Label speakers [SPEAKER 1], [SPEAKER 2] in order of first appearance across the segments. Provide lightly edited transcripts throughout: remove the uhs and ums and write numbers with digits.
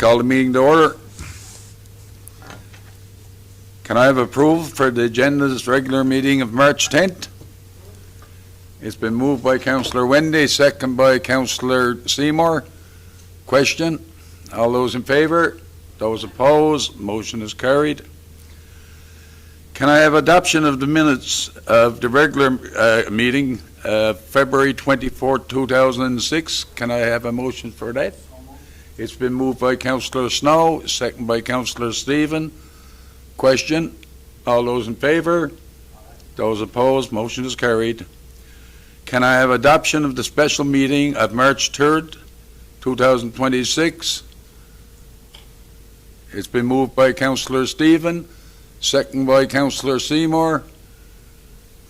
[SPEAKER 1] Call the meeting to order. Can I have approval for the agenda's regular meeting of March 10th? It's been moved by Councillor Wendy, second by Councillor Seymour. Question? All those in favour? Those opposed? Motion is carried. Can I have adoption of the minutes of the regular meeting, February 24, 2006? Can I have a motion for that? It's been moved by Councillor Snow, second by Councillor Stephen. Question? All those in favour? Those opposed? Motion is carried. Can I have adoption of the special meeting of March 3rd, 2026? It's been moved by Councillor Stephen, second by Councillor Seymour.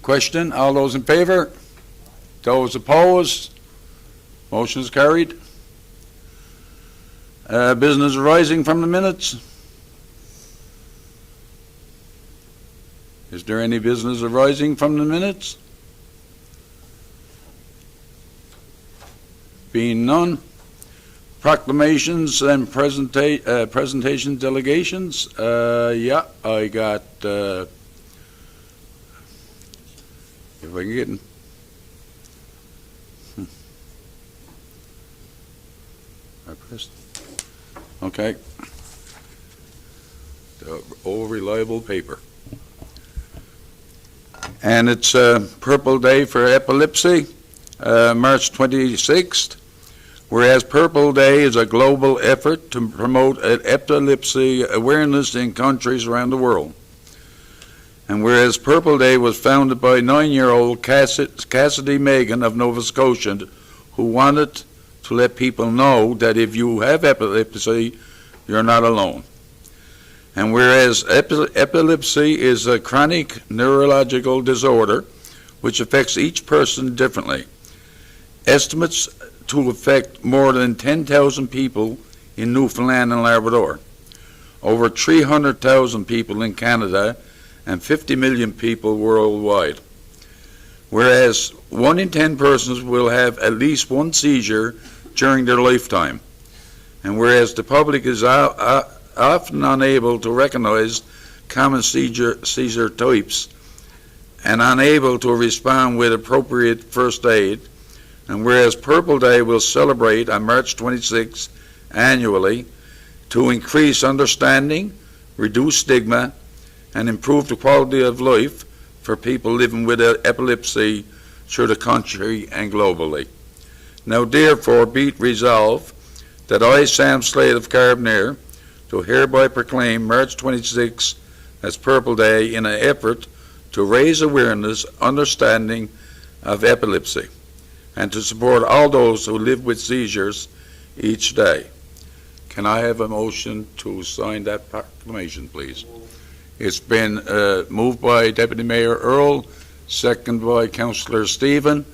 [SPEAKER 1] Question? All those in favour? Those opposed? Motion is carried. Business arising from the minutes? Is there any business arising from the minutes? Being none. Proclamations and presentation delegations. Yeah, I got, if I can get in. I pressed. Okay. The old reliable paper. And it's Purple Day for Epilepsy, March 26th. Whereas Purple Day is a global effort to promote epilepsy awareness in countries around the world. And whereas Purple Day was founded by 9-year-old Cassidy Megan of Nova Scotia, who wanted to let people know that if you have epilepsy, you're not alone. And whereas epilepsy is a chronic neurological disorder which affects each person differently, estimates to affect more than 10,000 people in Newfoundland and Labrador, over 300,000 people in Canada, and 50 million people worldwide. Whereas 1 in 10 persons will have at least one seizure during their lifetime. And whereas the public is often unable to recognize common seizure types and unable to respond with appropriate first aid, and whereas Purple Day will celebrate on March 26 annually to increase understanding, reduce stigma, and improve the quality of life for people living with epilepsy through the country and globally. Now therefore be it resolved that I, Sam Slade of Carbonear, do hereby proclaim March 26 as Purple Day in an effort to raise awareness, understanding of epilepsy, and to support all those who live with seizures each day. Can I have a motion to sign that proclamation, please? It's been moved by Deputy Mayor Earl, second by Councillor Stephen.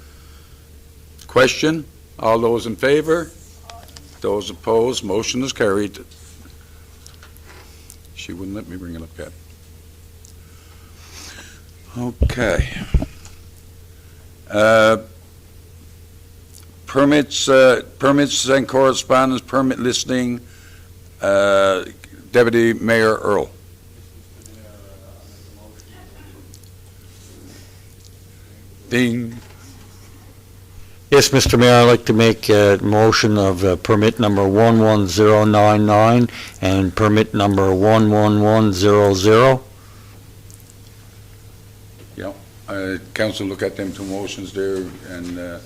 [SPEAKER 1] Question? All those in favour? Those opposed? Motion is carried. She wouldn't let me bring it up yet. Okay. Permits and correspondence, permit listing, Deputy Mayor Earl. Ding.
[SPEAKER 2] Yes, Mr. Mayor, I'd like to make a motion of permit number 11099 and permit number 11100.
[SPEAKER 1] Yeah, Council, look at them two motions there, and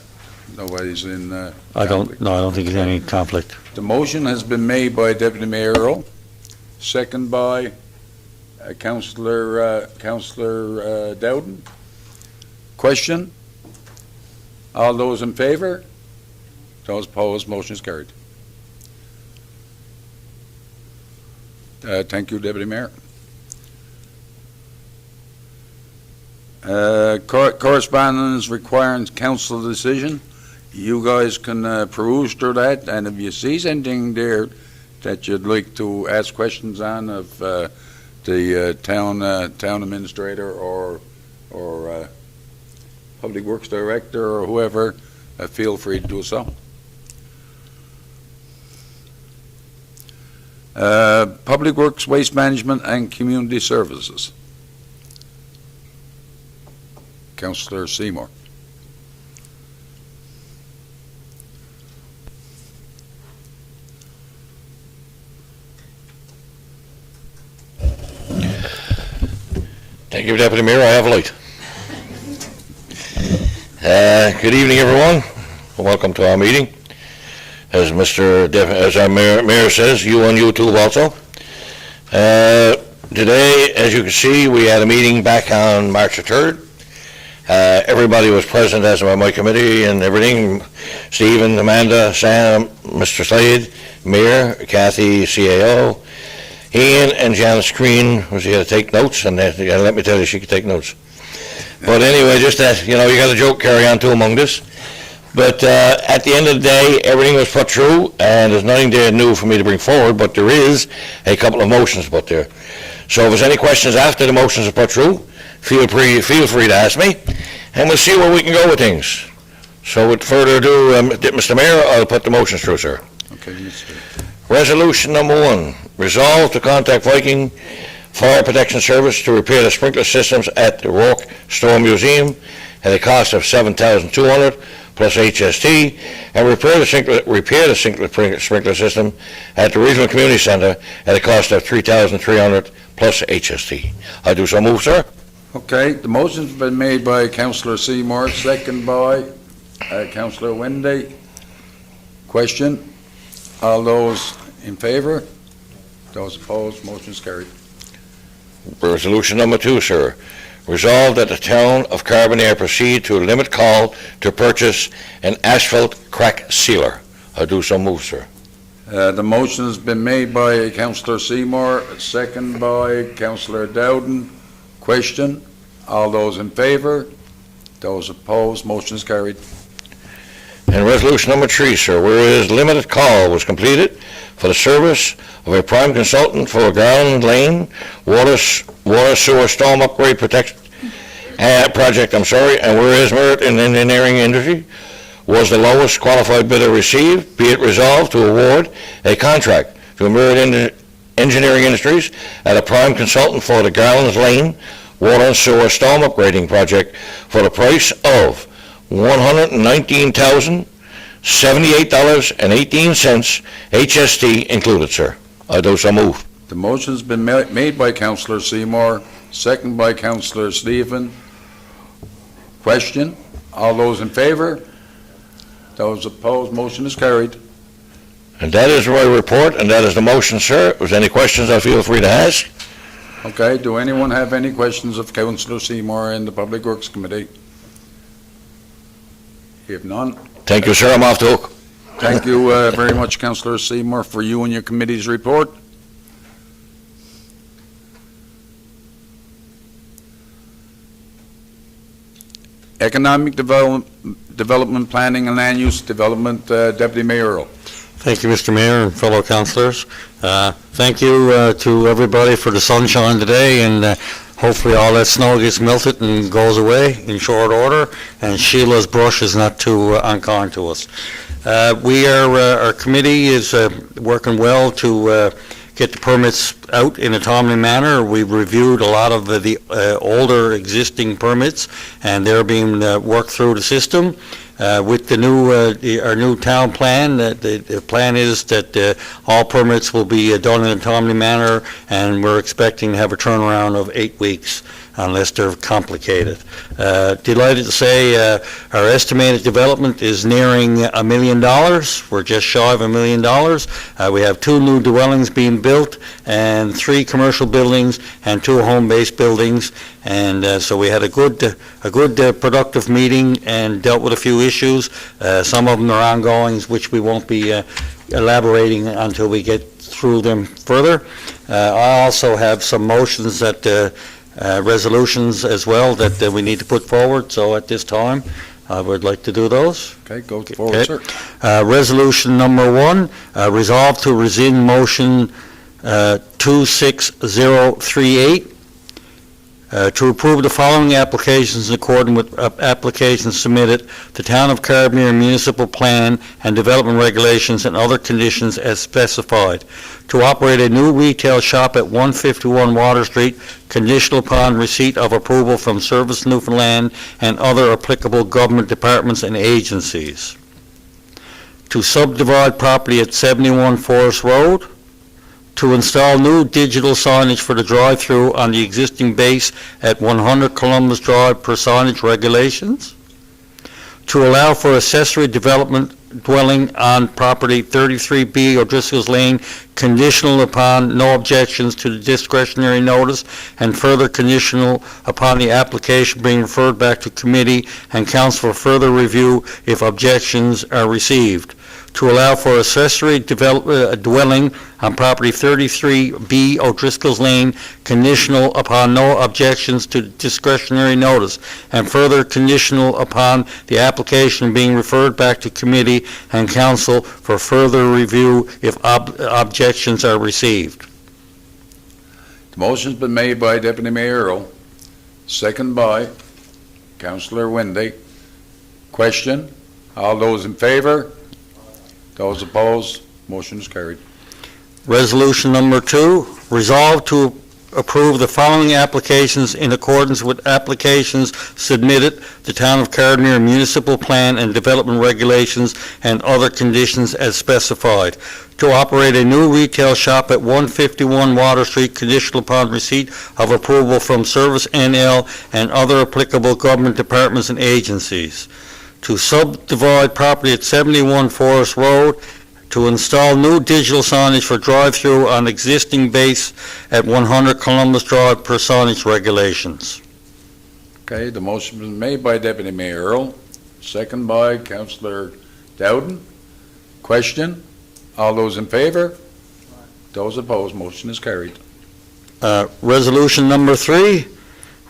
[SPEAKER 1] nobody's in
[SPEAKER 2] I don't think there's any conflict.
[SPEAKER 1] The motion has been made by Deputy Mayor Earl, second by Councillor Dowden. Question? All those in favour? Those opposed? Motion is carried. Thank you, Deputy Mayor. Correspondence requiring council decision. You guys can peruse through that, and if you see anything there that you'd like to ask questions on of the town administrator or Public Works Director or whoever, feel free to do so. Public Works, Waste Management, and Community Services. Councillor Seymour.
[SPEAKER 3] Thank you, Deputy Mayor. I have a light. Good evening, everyone. Welcome to our meeting. As our mayor says, you on YouTube also. Today, as you can see, we had a meeting back on March the 3rd. Everybody was present as of my committee and everything. Stephen, Amanda, Sam, Mr. Slade, Mayor, Kathy, CAO, Ian, and Janice Green was here to take notes, and let me tell you, she could take notes. But anyway, just that, you got a joke carry on too among this. But at the end of the day, everything was put through, and there's nothing there new for me to bring forward, but there is a couple of motions put there. So if there's any questions after the motions are put through, feel free to ask me, and we'll see where we can go with things. So with further ado, Mr. Mayor, I'll put the motions through, sir.
[SPEAKER 1] Okay, Mr.
[SPEAKER 3] Resolution number 1, resolve to contact Viking Fire Protection Service to repair the sprinkler systems at the Rourke Storm Museum at a cost of $7,200 plus HST, and repair the sprinkler system at the Regional Community Center at a cost of $3,300 plus HST. I do so move, sir.
[SPEAKER 1] Okay, the motion's been made by Councillor Seymour, second by Councillor Wendy. Question? All those in favour? Those opposed? Motion is carried.
[SPEAKER 3] Resolution number 2, sir. Resolved that the town of Carbonear proceed to a limit call to purchase an asphalt crack sealer. I do so move, sir.
[SPEAKER 1] The motion has been made by Councillor Seymour, second by Councillor Dowden. Question? All those in favour? Those opposed? Motion is carried.
[SPEAKER 3] And resolution number 3, sir, whereas limited call was completed for the service of a prime consultant for a Garland Lane water sewer storm upgrade protection project, and whereas Merit in Engineering Industry was the lowest qualified bidder received, be it resolved to award a contract to Merit Engineering Industries at a prime consultant for the Garland Lane water and sewer storm upgrading project for the price of $119,078.18, HST included, sir. I do so move.
[SPEAKER 1] The motion's been made by Councillor Seymour, second by Councillor Stephen. Question? All those in favour? Those opposed? Motion is carried.
[SPEAKER 3] And that is my report, and that is the motion, sir. If there's any questions, I feel free to ask.
[SPEAKER 1] Okay, do anyone have any questions of Councillor Seymour in the Public Works Committee? If none,
[SPEAKER 3] Thank you, sir. I'm off the hook.
[SPEAKER 1] thank you very much, Councillor Seymour, for you and your committee's report. Economic Development Planning and Land Use Development, Deputy Mayor Earl.
[SPEAKER 2] Thank you, Mr. Mayor and fellow councillors. Thank you to everybody for the sunshine today, and hopefully all that snow gets melted and goes away in short order, and Sheila's brush is not too unkind to us. Our committee is working well to get the permits out in a timely manner. We've reviewed a lot of the older existing permits, and they're being worked through the system. With the our new town plan, the plan is that all permits will be done in a timely manner, and we're expecting to have a turnaround of 8 weeks unless they're complicated. Delighted to say our estimated development is nearing $1 million. We're just shy of $1 million. We have 2 new dwellings being built and 3 commercial buildings and 2 home-based buildings. And so we had a good productive meeting and dealt with a few issues. Some of them are ongoings, which we won't be elaborating until we get through them further. I also have some motions that resolutions as well that we need to put forward. So at this time, I would like to do those.
[SPEAKER 1] Okay, go forward,
[SPEAKER 2] Okay.
[SPEAKER 1] sir.
[SPEAKER 2] Resolution number 1, resolve to rescind motion 26038. To approve the following applications in accordance with applications submitted, the Town of Carbonear Municipal Plan and Development Regulations and other conditions as specified. To operate a new retail shop at 151 Water Street, conditional upon receipt of approval from Service Newfoundland and other applicable government departments and agencies. To subdivide property at 71 Forest Road. To install new digital signage for the drive-through on the existing base at 100 Columbus Drive per signage regulations. To allow for accessory development dwelling on property 33B O'Driscoll's Lane, conditional upon no objections to the discretionary notice, and further conditional upon the application being referred back to committee and council for further review if objections are received. To allow for accessory dwelling on property 33B O'Driscoll's Lane, conditional upon no objections to discretionary notice, and further conditional upon the application being referred back to committee and council for further review if objections are received.
[SPEAKER 1] The motion's been made by Deputy Mayor Earl, second by Councillor Wendy. Question? All those in favor? Those opposed? Motion is carried.
[SPEAKER 2] Resolution number 2, resolve to approve the following applications in accordance with applications submitted, the Town of Carbonear Municipal Plan and Development Regulations and other conditions as specified. To operate a new retail shop at 151 Water Street, conditional upon receipt of approval from Service NL and other applicable government departments and agencies. To subdivide property at 71 Forest Road, to install new digital signage for drive-through on existing base at 100 Columbus Drive per signage regulations.
[SPEAKER 1] Okay, the motion was made by Deputy Mayor Earl, second by Councillor Dowden. Question? All those in favor? Those opposed? Motion is carried.
[SPEAKER 2] Resolution number 3,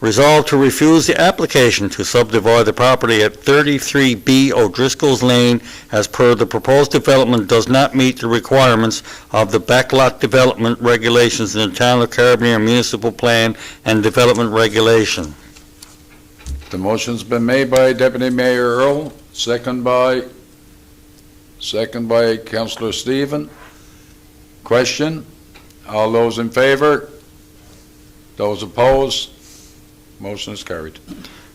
[SPEAKER 2] resolve to refuse the application to subdivide the property at 33B O'Driscoll's Lane as per the proposed development does not meet the requirements of the backlot development regulations in the Town of Carbonear Municipal Plan and Development Regulation.
[SPEAKER 1] The motion's been made by Deputy Mayor Earl, second by Councillor Stephen. Question? All those in favor? Those opposed? Motion is carried.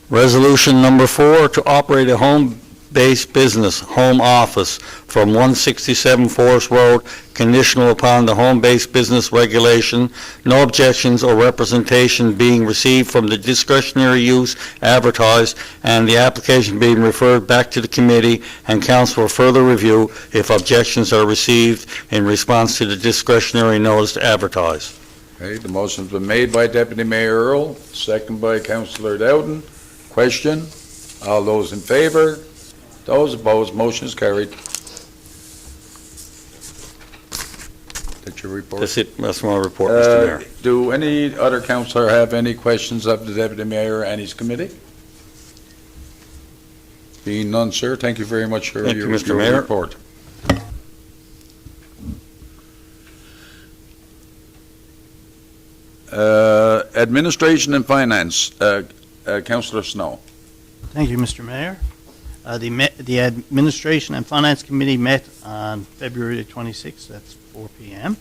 [SPEAKER 2] Resolution number 4, to operate a home-based business, home office, from 167 Forest Road, conditional upon the home-based business regulation, no objections or representation being received from the discretionary use advertised, and the application being referred back to the committee and council for further review if objections are received in response to the discretionary notice advertised.
[SPEAKER 1] Okay, the motion's been made by Deputy Mayor Earl, second by Councillor Dowden. Question? All those in favor? Those opposed? Motion is carried. That's your report?
[SPEAKER 2] That's it, that's my report, Mr. Mayor.
[SPEAKER 1] Do any other councillor have any questions of the Deputy Mayor and his committee? Being none, sir, thank you very much for
[SPEAKER 2] Thank you,
[SPEAKER 1] your
[SPEAKER 2] Mr. Mayor.
[SPEAKER 1] report. Administration and Finance, Councillor Snow.
[SPEAKER 4] Thank you, Mr. Mayor. The Administration and Finance Committee met on February 26th, that's 4 p.m.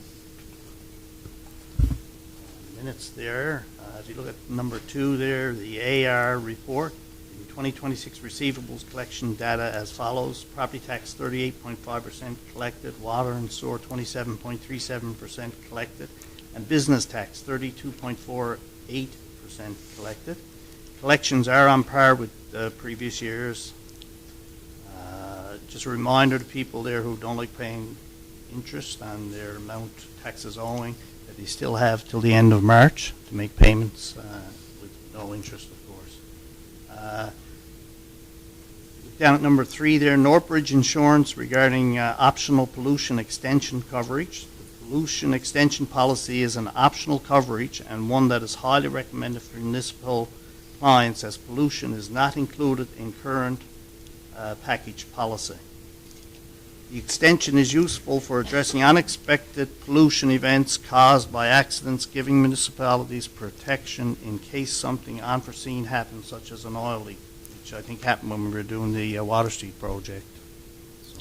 [SPEAKER 4] Minutes there. If you look at number 2 there, the AR report, the 2026 receivables collection data as follows. Property tax 38.5% collected, water and sewer 27.37% collected, and business tax 32.48% collected. Collections are on par with previous years. Just a reminder to people there who don't like paying interest on their amount taxes owing that they still have till the end of March to make payments with no interest, of course. Down at number 3 there, Northbridge Insurance regarding optional pollution extension coverage. Pollution extension policy is an optional coverage and one that is highly recommended for municipal clients as pollution is not included in current package policy. The extension is useful for addressing unexpected pollution events caused by accidents, giving municipalities protection in case something unforeseen happens, such as an oil leak, which I think happened when we were doing the Water Street project. So,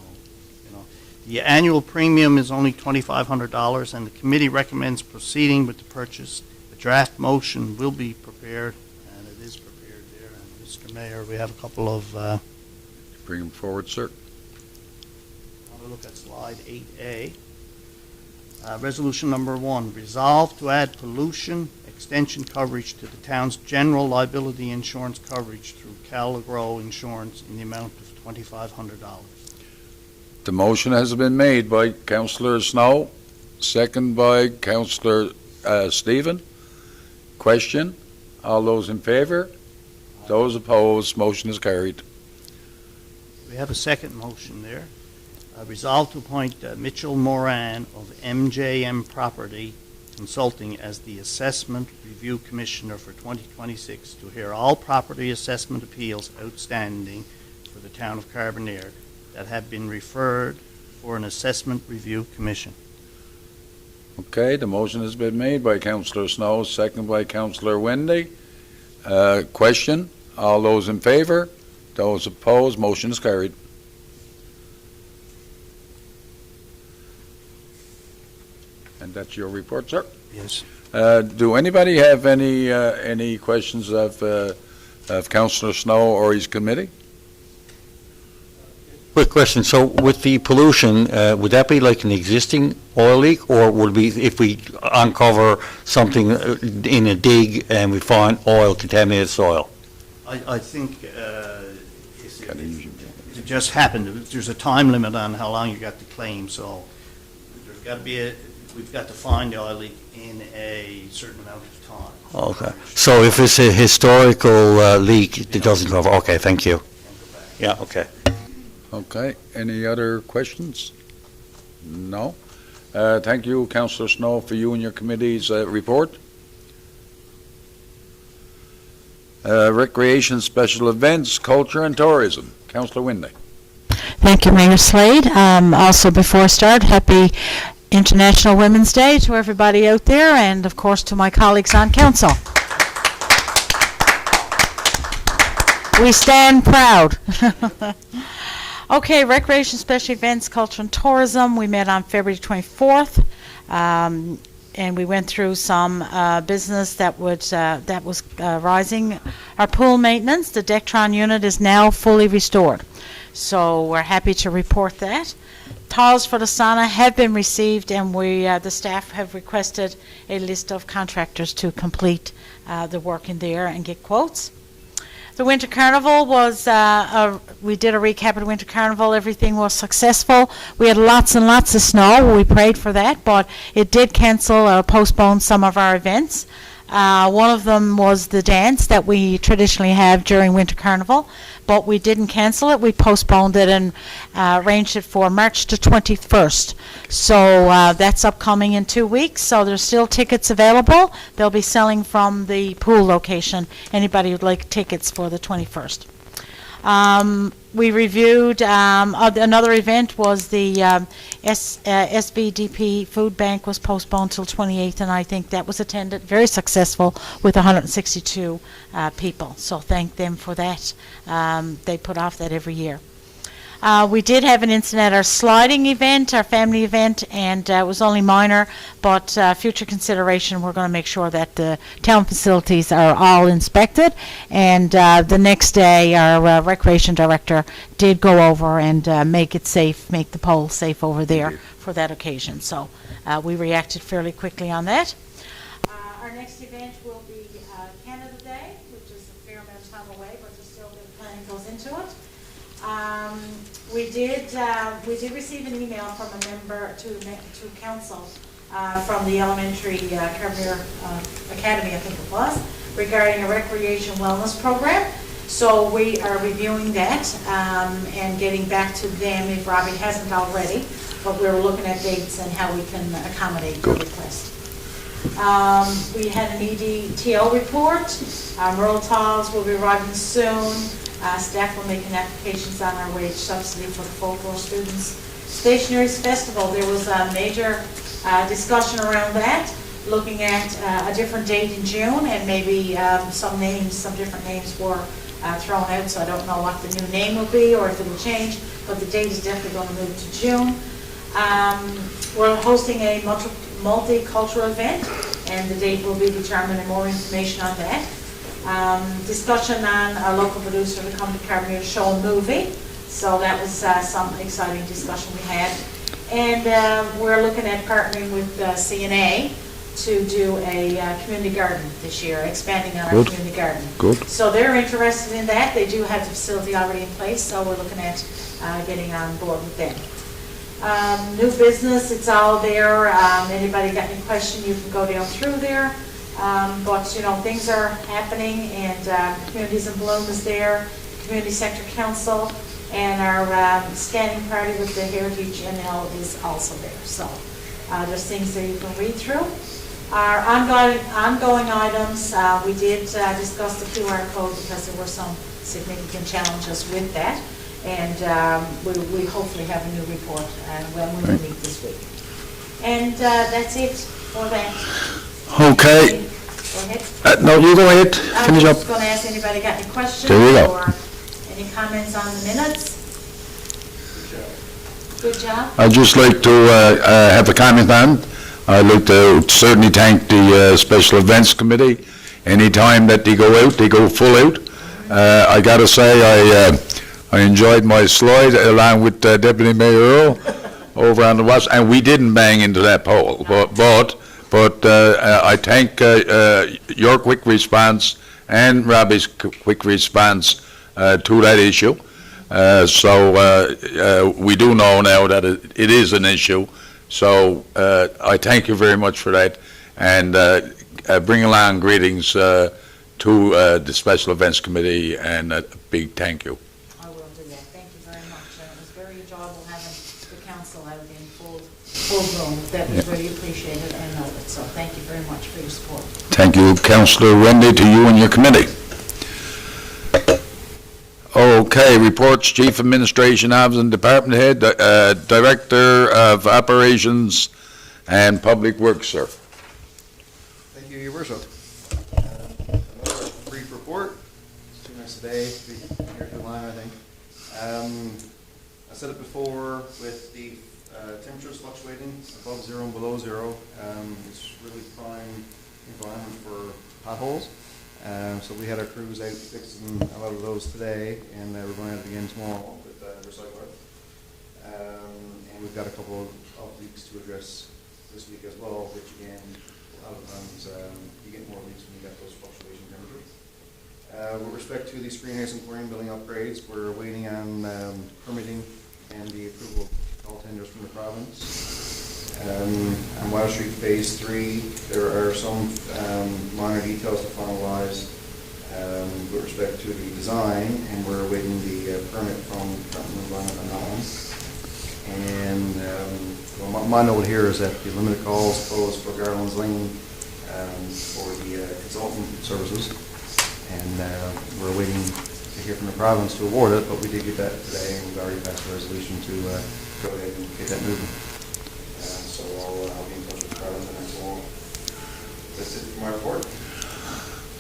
[SPEAKER 4] the annual premium is only $2,500, and the committee recommends proceeding with the purchase. A draft motion will be prepared, and it is prepared there. And Mr. Mayor, we have a couple of
[SPEAKER 1] Bring them forward, sir.
[SPEAKER 4] I'll look at slide 8A. Resolution number 1, resolve to add pollution extension coverage to the town's general liability insurance coverage through Calagro Insurance in the amount of $2,500.
[SPEAKER 1] The motion has been made by Councillor Snow, second by Councillor Stephen. Question? All those in favor? Those opposed? Motion is carried.
[SPEAKER 4] We have a second motion there. Resolve to appoint Mitchell Moran of MJM Property Consulting as the Assessment Review Commissioner for 2026 to hear all property assessment appeals outstanding for the town of Carbonear that have been referred for an assessment review commission.
[SPEAKER 1] Okay, the motion has been made by Councillor Snow, second by Councillor Wendy. Question? All those in favor? Those opposed? Motion is carried. And that's your report, sir.
[SPEAKER 4] Yes.
[SPEAKER 1] Do anybody have any questions of Councillor Snow or his committee?
[SPEAKER 2] Quick question, so with the pollution, would that be like an existing oil leak, or would it be if we uncover something in a dig and we find oil, contaminated soil?
[SPEAKER 4] I think it just happened. There's a time limit on how long you got to claim, so there's got to be we've got to find the oil leak in a certain amount of time.
[SPEAKER 2] Okay, so if it's a historical leak, it doesn't cover, okay, thank you. Yeah, okay.
[SPEAKER 1] Okay, any other questions? No? Thank you, Councillor Snow, for you and your committee's report. Recreation, special events, culture and tourism. Councillor Windy.
[SPEAKER 5] Thank you, Mayor Slade. Also, before I start, happy International Women's Day to everybody out there, and of course to my colleagues on council. We stand proud. Okay, recreation, special events, culture and tourism. We met on February 24th, and we went through some business that was rising. Our pool maintenance, the Dectron unit, is now fully restored. So we're happy to report that. Tiles for the sauna have been received, and the staff have requested a list of contractors to complete the work in there and get quotes. The Winter Carnival was, we did a recap of the Winter Carnival. Everything was successful. We had lots and lots of snow. We prayed for that, but it did cancel or postpone some of our events. One of them was the dance that we traditionally have during Winter Carnival, but we didn't cancel it. We postponed it and arranged it for March the 21st. So that's upcoming in 2 weeks, so there's still tickets available. They'll be selling from the pool location. Anybody who'd like tickets for the 21st. We reviewed, another event was the SBDP Food Bank was postponed till 28th, and I think that was attended very successful with 162 people. So thank them for that. They put off that every year. We did have an incident at our sliding event, our family event, and it was only minor, but future consideration, we're going to make sure that the town facilities are all inspected. And the next day, our recreation director did go over and make it safe, make the pole safe over there for that occasion. So we reacted fairly quickly on that. Our next event will be Canada Day, which is a fair amount of time away, but there's still a bit of planning goes into it. We did receive an email from a member to council from the elementary Carbonear Academy, I think it was, regarding a recreation wellness program. So we are reviewing that and getting back to them if Robbie hasn't already. But we're looking at dates and how we can accommodate the request. We had an EDTO report. Merle Tiles will be arriving soon. Staff will make an applications on our wage subsidy for the folklore students. Stationaries Festival, there was a major discussion around that, looking at a different date in June, and maybe some different names were thrown out, so I don't know what the new name will be or if it will change, but the date is definitely going to move to June. We're hosting a multicultural event, and the date will be determined, and more information on that. Discussion on our local producer to come to Carbonear to show a movie, so that was some exciting discussion we had. And we're looking at partnering with CNA to do a community garden this year, expanding on our
[SPEAKER 1] Good.
[SPEAKER 5] community garden.
[SPEAKER 1] Good.
[SPEAKER 5] So they're interested in that. They do have the facility already in place, so we're looking at getting on board with them. New business, it's all there. Anybody got any question, you can go down through there. But, things are happening, and Communities in Bloom is there, Community Sector Council, and our standing party with the Heritage NL is also there. So there's things that you can read through. Our ongoing items, we did discuss the QR code because there were some significant challenges with that. And we hopefully have a new report when we meet this week. And that's it for that.
[SPEAKER 1] Okay.
[SPEAKER 5] Go ahead.
[SPEAKER 1] No, you go ahead. Finish
[SPEAKER 5] I'm
[SPEAKER 1] up.
[SPEAKER 5] just going to ask anybody got any questions
[SPEAKER 1] There we go.
[SPEAKER 5] or any comments on the minutes? Good job.
[SPEAKER 1] I'd just like to have a comment on. I'd like to certainly thank the Special Events Committee. Anytime that they go out, they go full out. I got to say, I enjoyed my slide along with Deputy Mayor Earl over on the west, and we didn't bang into that pole, but I thank your quick response and Robbie's quick response to that issue. So we do know now that it is an issue. So I thank you very much for that, and bring along greetings to the Special Events Committee, and a big thank you.
[SPEAKER 5] I will do that. Thank you very much. And it was very enjoyable having the council out in full bloom. That was really appreciated and noted. So thank you very much for your support.
[SPEAKER 1] Thank you, Councillor Wendy, to you and your committee. Okay, reports, Chief Administration Officer and Department Head, Director of Operations and Public Works, sir.
[SPEAKER 6] Thank you, Your Worship. Another brief report. It's too nice today to be here too long, I think. I said it before, with the temperatures fluctuating above zero and below zero, it's really prime environment for potholes. So we had our crews out fixing a lot of those today, and we're going out again tomorrow with recycler. And we've got a couple of leaks to address this week as well, which again, a lot of times you get more leaks when you get those fluctuation temperatures. With respect to the greenhouse and chlorine building upgrades, we're waiting on permitting and the approval of all tenders from the province. On Water Street Phase 3, there are some minor details to finalize with respect to the design, and we're awaiting the permit from the Department of Environment on that one. And well, my note here is that the limited calls closed for Garland's Lane for the consultant services, and we're waiting to hear from the province to award it, but we did get that today, and we've already passed a resolution to go ahead and get that moving. So I'll be in touch with the province and that's all. That's it for my report.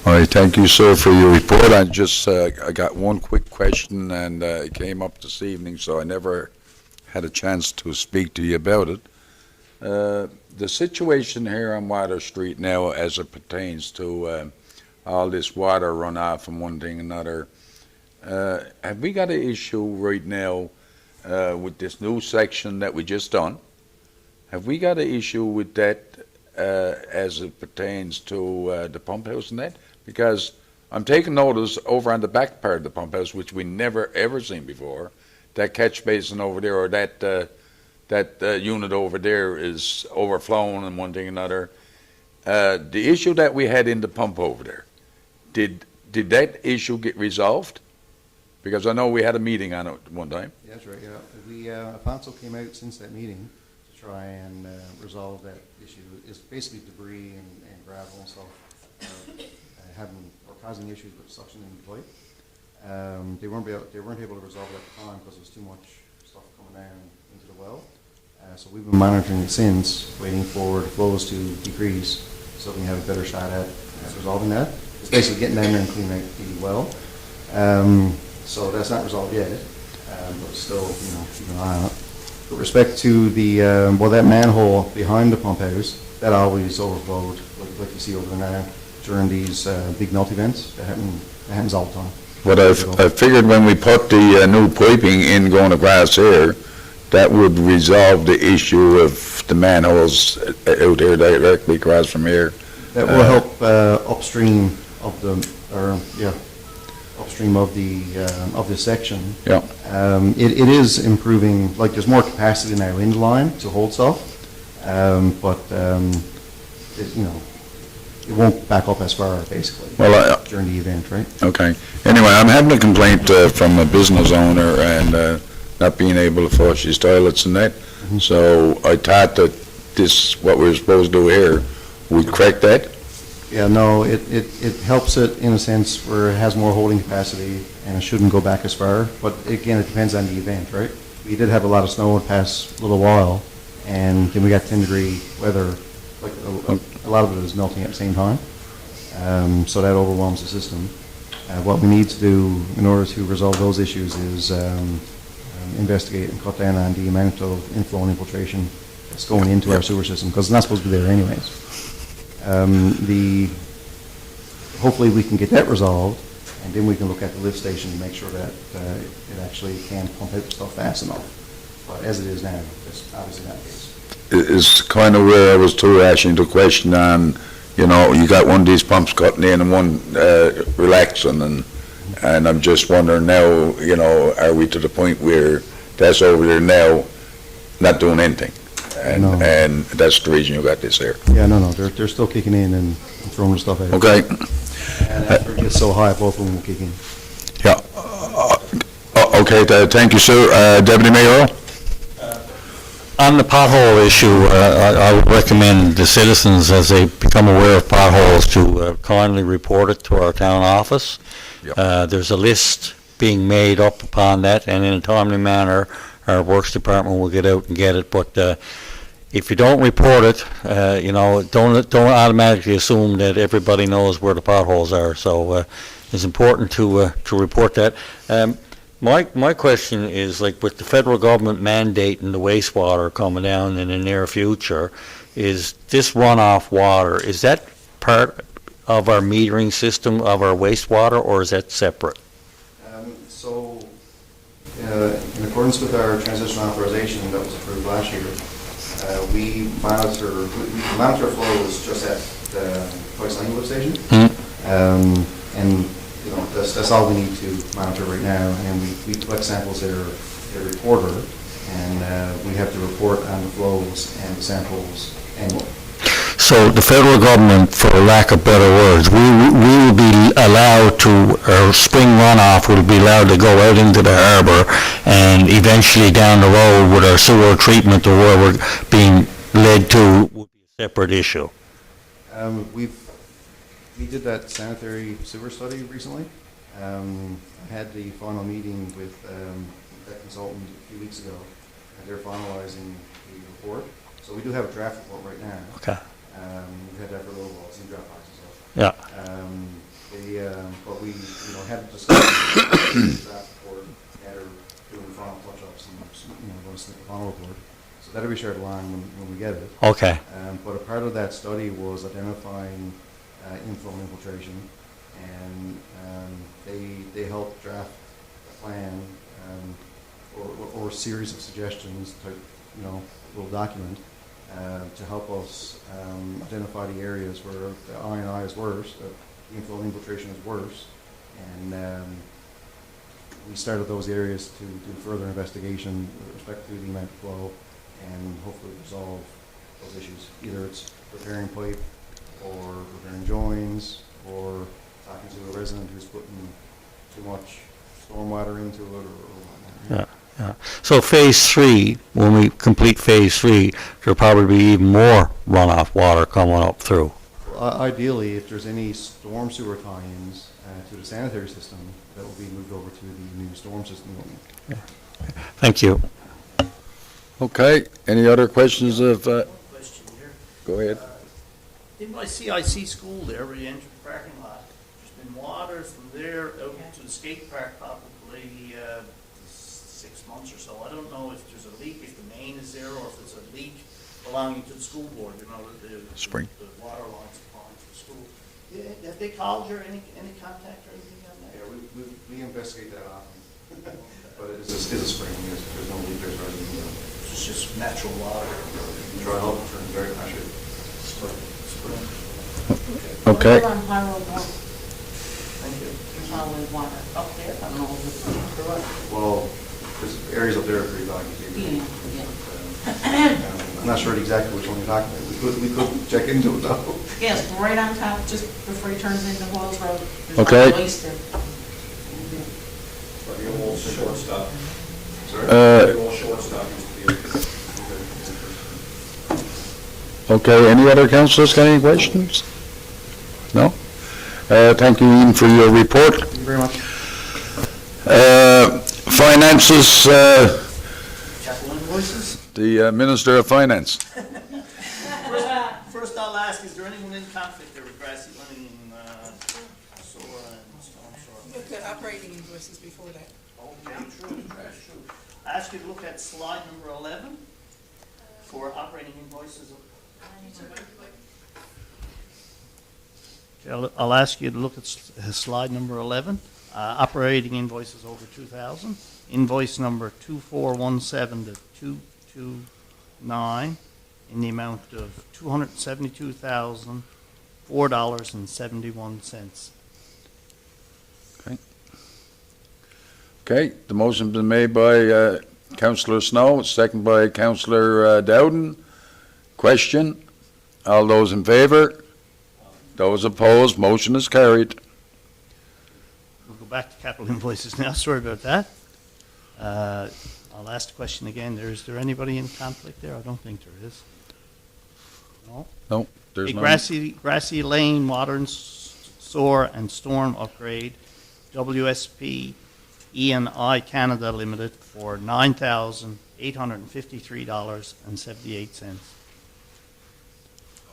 [SPEAKER 1] All right, thank you, sir, for your report. I just, I got one quick question, and it came up this evening, so I never had a chance to speak to you about it. The situation here on Water Street now, as it pertains to all this water runoff from one thing and another, have we got an issue right now with this new section that we just done? Have we got an issue with that as it pertains to the pump house and that? Because I'm taking notice over on the back part of the pump house, which we never ever seen before, that catch basin over there, or that unit over there is overflowing and one thing and another. The issue that we had in the pump over there, did that issue get resolved? Because I know we had a meeting on it one time.
[SPEAKER 6] Yeah, that's right, yeah. The council came out since that meeting to try and resolve that issue. It's basically debris and gravel and stuff causing issues with suction in the pipe. They weren't able to resolve it at the time because there was too much stuff coming down into the well. So we've been monitoring it since, waiting for the flows to decrease so we can have a better shot at resolving that. It's basically getting down there and cleaning out the well. So that's not resolved yet, but still, keep an eye on it. With respect to the, that manhole behind the pump house, that always overflowed, like you see over there now, during these big melt events. That happens all the time.
[SPEAKER 1] But I figured when we put the new piping in going across here, that would resolve the issue of the manholes out there directly across from here.
[SPEAKER 6] That will help upstream of upstream of this section.
[SPEAKER 1] Yeah.
[SPEAKER 6] It is improving. Like there's more capacity now in the line to hold stuff, but it won't back up as far basically.
[SPEAKER 1] Well,
[SPEAKER 6] during the event, right?
[SPEAKER 1] okay. Anyway, I'm having a complaint from a business owner and not being able to flush his toilets and that.
[SPEAKER 6] Mm-hmm.
[SPEAKER 1] So I thought that what we're supposed to do here, would correct that.
[SPEAKER 6] Yeah, no, it helps it in a sense where it has more holding capacity and it shouldn't go back as far. But again, it depends on the event, right? We did have a lot of snow the past little while, and then we got 10-degree weather. Like a lot of it is melting at the same time, so that overwhelms the system. What we need to do in order to resolve those issues is investigate and cut down on the amount of inflow and infiltration that's going into our sewer system, because it's not supposed to be there anyways. Hopefully we can get that resolved, and then we can look at the lift station to make sure that it actually can pump out stuff fast enough. But as it is now, it's obviously not the case.
[SPEAKER 1] Is kind of where I was too asking the question on, you got one of these pumps cutting in and one relaxing, and I'm just wondering now, are we to the point where that's over there now, not doing anything?
[SPEAKER 6] No.
[SPEAKER 1] And that's the reason you got this here.
[SPEAKER 6] Yeah, no, they're still kicking in and throwing the stuff out.
[SPEAKER 1] Okay.
[SPEAKER 6] And after it gets so high, both of them will kick in.
[SPEAKER 1] Yeah. Okay, thank you, sir. Deputy Mayor?
[SPEAKER 2] On the pothole issue, I would recommend the citizens, as they become aware of potholes, to kindly report it to our town office.
[SPEAKER 1] Yep.
[SPEAKER 2] There's a list being made up upon that, and in a timely manner, our Works Department will get out and get it. But if you don't report it, don't automatically assume that everybody knows where the potholes are. So it's important to report that. My question is, like, with the federal government mandating the wastewater coming down in the near future, is this runoff water, is that part of our metering system of our wastewater, or is that separate?
[SPEAKER 6] In accordance with our transition authorization that was approved last year, we monitor flows just at the Twice Lane lift station. And that's all we need to monitor right now. And we collect samples there every quarter, and we have to report on the flows and the samples annually.
[SPEAKER 2] So the federal government, for lack of better words, we will be allowed to, our spring runoff will be allowed to go out into the harbor, and eventually down the road with our sewer treatment or where we're being led to would be a separate issue.
[SPEAKER 6] We did that sanitary sewer study recently. I had the final meeting with that consultant a few weeks ago, and they're finalizing the report. So we do have a draft report right now.
[SPEAKER 2] Okay.
[SPEAKER 6] We've had that for a little while. It's in draft boxes.
[SPEAKER 2] Yeah.
[SPEAKER 6] But we had a discussion the draft report, and are doing the final touch-ups and going to submit the final report. So that'll be shared along when we get it.
[SPEAKER 2] Okay.
[SPEAKER 6] But a part of that study was identifying inflow and infiltration, and they helped draft a plan or a series of suggestions, type, little document to help us identify the areas where the I&I is worse, the inflow and infiltration is worse, and we started those areas to do further investigation with respect to the amount of flow and hopefully resolve those issues. Either it's repairing pipe or repairing joins or talking to a resident who's putting too much stormwater into it or whatnot.
[SPEAKER 2] Yeah. So phase 3, when we complete phase 3, there'll probably be even more runoff water coming up through.
[SPEAKER 6] Well, ideally, if there's any storm sewer tie-ins to the sanitary system, that will be moved over to the new storm system.
[SPEAKER 2] Thank you.
[SPEAKER 1] Okay, any other questions of,
[SPEAKER 4] Question here.
[SPEAKER 1] go ahead.
[SPEAKER 4] In my CIC school there, where you enter the parking lot, there's been water from there out to the skate park probably 6 months or so. I don't know if there's a leak, if the main is there, or if it's a leak belonging to the school board, you know,
[SPEAKER 1] Spring.
[SPEAKER 4] the water lines belonging to the school. Yeah, have they called you or any contact or anything on that?
[SPEAKER 6] Yeah, we investigate that often, but it is a spring, there's no leak, there's nothing.
[SPEAKER 4] It's just natural water.
[SPEAKER 6] Dry up, turns very, actually,
[SPEAKER 1] Okay.
[SPEAKER 5] We're on High Road One,
[SPEAKER 4] Thank you.
[SPEAKER 5] there's always water up there, I don't know if it's through it.
[SPEAKER 6] well, there's areas up there are pretty bad. I'm not sure exactly which one you're talking about. We could check into it though.
[SPEAKER 5] Yes, right on top, just before he turns into Wells Road. There's
[SPEAKER 1] Okay.
[SPEAKER 5] one waste there.
[SPEAKER 7] The old shortstop,
[SPEAKER 6] Sorry?
[SPEAKER 7] the old shortstop used to be.
[SPEAKER 1] Okay, any other councillors got any questions? No? Thank you, Ian, for your report.
[SPEAKER 6] Thank you very much.
[SPEAKER 1] Finances,
[SPEAKER 4] Capital invoices?
[SPEAKER 1] the Minister of Finance.
[SPEAKER 4] First I'll ask, is there anyone in conflict there with Grassy Lane, Sora and Stone Shore?
[SPEAKER 8] Look at operating invoices before that.
[SPEAKER 4] Okay, true. I ask you to look at slide number 11 for operating invoices. Okay, I'll ask you to look at slide number 11, operating invoices over 2,000. Invoice number 2417 to 229 in the amount of $272,004.71.
[SPEAKER 1] Okay, the motion's been made by Councillor Snow, second by Councillor Dowden. Question? All those in favour? Those opposed? Motion is carried.
[SPEAKER 4] We'll go back to capital invoices now, sorry about that. I'll ask the question again, is there anybody in conflict there? I don't think there is. No?
[SPEAKER 1] There's
[SPEAKER 4] A
[SPEAKER 1] none.
[SPEAKER 4] grassy lane, water and sewer and storm upgrade, WSP E&I Canada Limited for $9,853.78.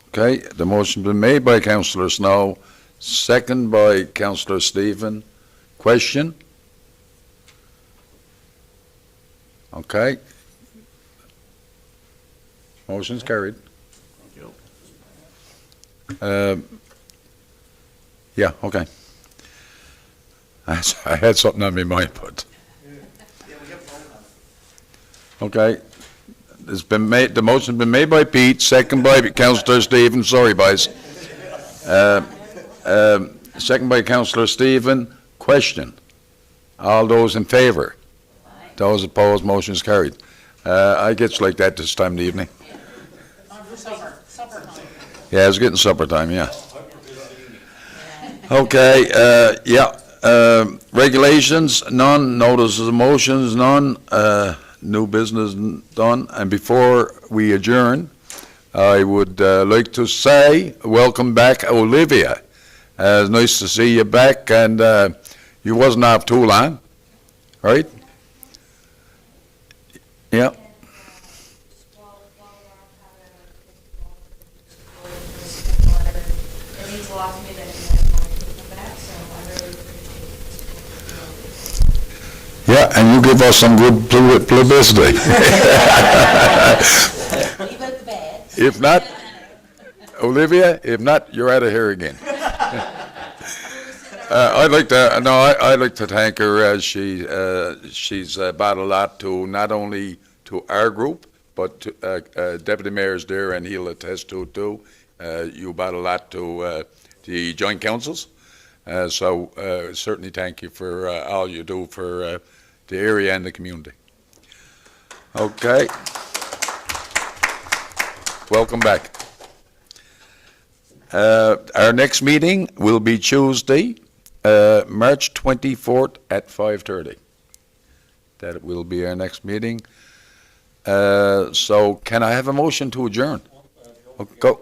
[SPEAKER 1] Okay, the motion's been made by Councillor Snow, second by Councillor Stephen. Question? Okay. Motion's carried.
[SPEAKER 4] Thank you.
[SPEAKER 1] Yeah, okay. I had something on my mind, but,
[SPEAKER 4] Yeah, we have vote on it.
[SPEAKER 1] okay. It's been made, the motion's been made by Pete, second by Councillor Stephen, sorry, boys. Second by Councillor Stephen. Question? All those in favour? Those opposed, motion is carried. I gets like that this time of the evening.
[SPEAKER 5] Supper time.
[SPEAKER 1] Yeah, it's getting supper time, yeah. Okay, regulations, none, notices of motions, none, new business, done. And before we adjourn, I would like to say, welcome back, Olivia. It's nice to see you back, and you wasn't off too long, right? Yeah.
[SPEAKER 9] It means a lot to me that you guys want to come back, so I really appreciate it.
[SPEAKER 1] Yeah, and you give us some good publicity.
[SPEAKER 9] Leave it at the bed.
[SPEAKER 1] If not, Olivia, if not, you're out of here again. I'd like to thank her as she's brought a lot to not only to our group, but to, Deputy Mayor's there, and he'll attest to it too. You brought a lot to the joint councils, so certainly thank you for all you do for the area and the community. Okay. Welcome back. Our next meeting will be Tuesday, March 24th at 5:30. That will be our next meeting. So can I have a motion to adjourn? Oh, go.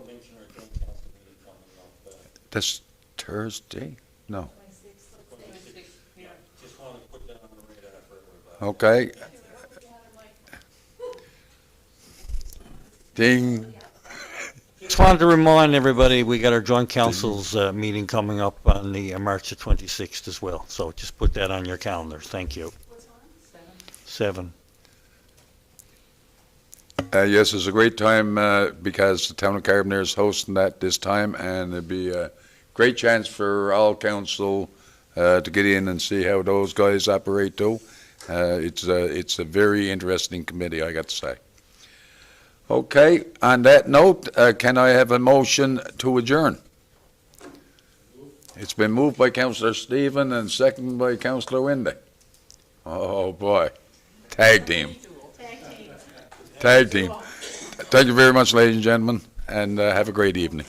[SPEAKER 1] This Thursday? No. Okay. Ding.
[SPEAKER 2] Just wanted to remind everybody, we got our joint councils meeting coming up on the March the 26th as well. So just put that on your calendars. Thank you.
[SPEAKER 8] What's on?
[SPEAKER 2] 7.
[SPEAKER 1] Yes, it's a great time because the town of Carbonear is hosting that this time, and it'd be a great chance for all council to get in and see how those guys operate too. It's a very interesting committee, I got to say. Okay, on that note, can I have a motion to adjourn? It's been moved by Councillor Stephen and seconded by Councillor Windy. Oh, boy. Tag team. Tag team. Thank you very much, ladies and gentlemen, and have a great evening.